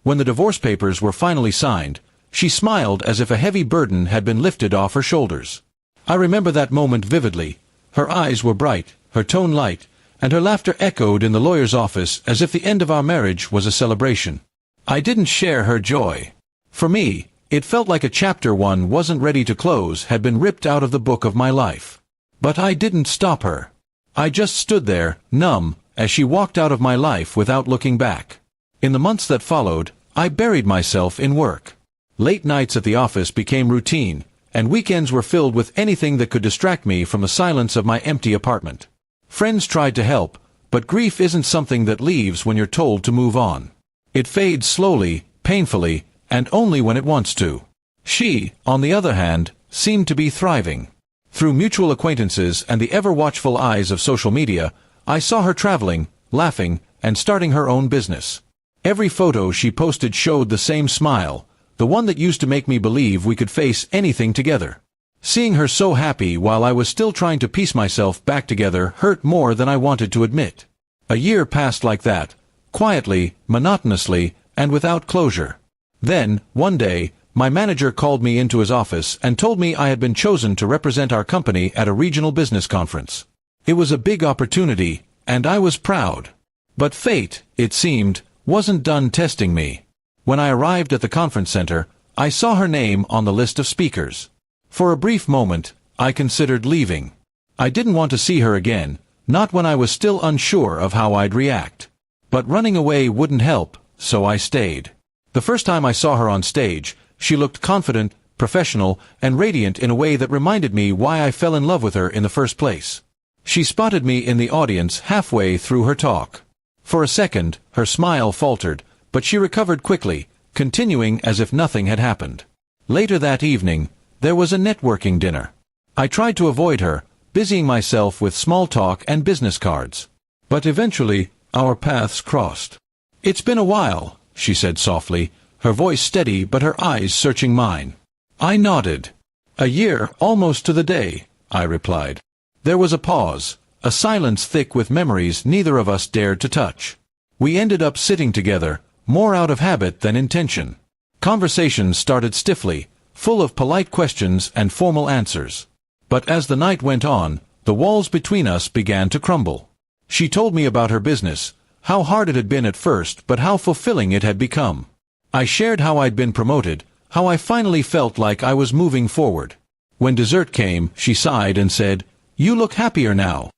When the divorce papers were finally signed, she smiled as if a heavy burden had been lifted off her shoulders. I remember that moment vividly. Her eyes were bright, her tone light, and her laughter echoed in the lawyer's office as if the end of our marriage was a celebration. I didn't share her joy. For me, it felt like a chapter one wasn't ready to close had been ripped out of the book of my life. But I didn't stop her. I just stood there, numb, as she walked out of my life without looking back. In the months that followed, I buried myself in work. Late nights at the office became routine, and weekends were filled with anything that could distract me from the silence of my empty apartment. Friends tried to help, but grief isn't something that leaves when you're told to move on. It fades slowly, painfully, and only when it wants to. She, on the other hand, seemed to be thriving. Through mutual acquaintances and the ever-watchful eyes of social media, I saw her traveling, laughing, and starting her own business. Every photo she posted showed the same smile, the one that used to make me believe we could face anything together. Seeing her so happy while I was still trying to piece myself back together hurt more than I wanted to admit. A year passed like that, quietly, monotonously, and without closure. Then, one day, my manager called me into his office and told me I had been chosen to represent our company at a regional business conference. It was a big opportunity, and I was proud. But fate, it seemed, wasn't done testing me. When I arrived at the conference center, I saw her name on the list of speakers. For a brief moment, I considered leaving. I didn't want to see her again, not when I was still unsure of how I'd react. But running away wouldn't help, so I stayed. The first time I saw her on stage, she looked confident, professional, and radiant in a way that reminded me why I fell in love with her in the first place. She spotted me in the audience halfway through her talk. For a second, her smile faltered, but she recovered quickly, continuing as if nothing had happened. Later that evening, there was a networking dinner. I tried to avoid her, busying myself with small talk and business cards. But eventually, our paths crossed. "It's been a while," she said softly, her voice steady but her eyes searching mine. I nodded. "A year, almost to the day," I replied. There was a pause, a silence thick with memories neither of us dared to touch. We ended up sitting together, more out of habit than intention. Conversations started stiffly, full of polite questions and formal answers. But as the night went on, the walls between us began to crumble. She told me about her business, how hard it had been at first but how fulfilling it had become. I shared how I'd been promoted, how I finally felt like I was moving forward. When dessert came, she sighed and said, "You look happier now."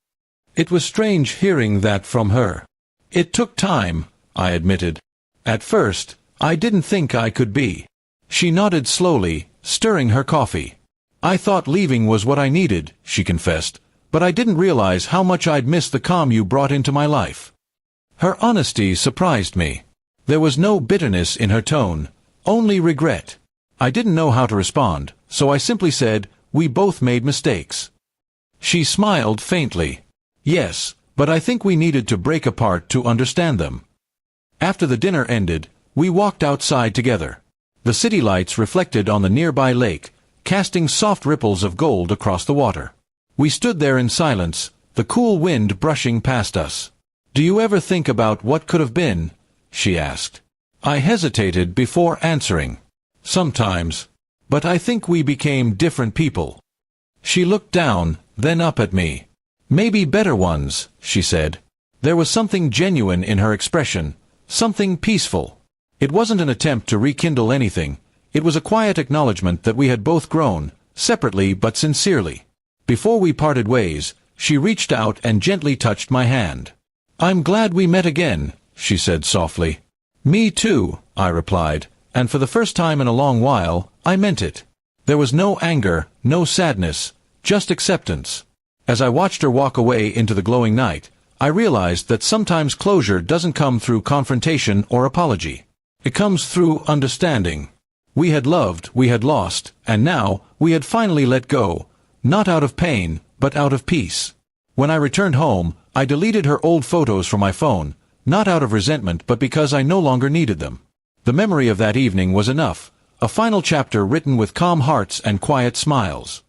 It was strange hearing that from her. "It took time," I admitted. "At first, I didn't think I could be." She nodded slowly, stirring her coffee. "I thought leaving was what I needed," she confessed, "but I didn't realize how much I'd miss the calm you brought into my life." Her honesty surprised me. There was no bitterness in her tone, only regret. I didn't know how to respond, so I simply said, "We both made mistakes." She smiled faintly. "Yes, but I think we needed to break apart to understand them." After the dinner ended, we walked outside together. The city lights reflected on the nearby lake, casting soft ripples of gold across the water. We stood there in silence, the cool wind brushing past us. "Do you ever think about what could have been?" she asked. I hesitated before answering. "Sometimes. But I think we became different people." She looked down, then up at me. "Maybe better ones," she said. There was something genuine in her expression, something peaceful. It wasn't an attempt to rekindle anything. It was a quiet acknowledgement that we had both grown, separately but sincerely. Before we parted ways, she reached out and gently touched my hand. "I'm glad we met again," she said softly. "Me too," I replied, and for the first time in a long while, I meant it. There was no anger, no sadness, just acceptance. As I watched her walk away into the glowing night, I realized that sometimes closure doesn't come through confrontation or apology. It comes through understanding. We had loved, we had lost, and now we had finally let go, not out of pain, but out of peace. When I returned home, I deleted her old photos from my phone, not out of resentment but because I no longer needed them. The memory of that evening was enough, a final chapter written with calm hearts and quiet smiles.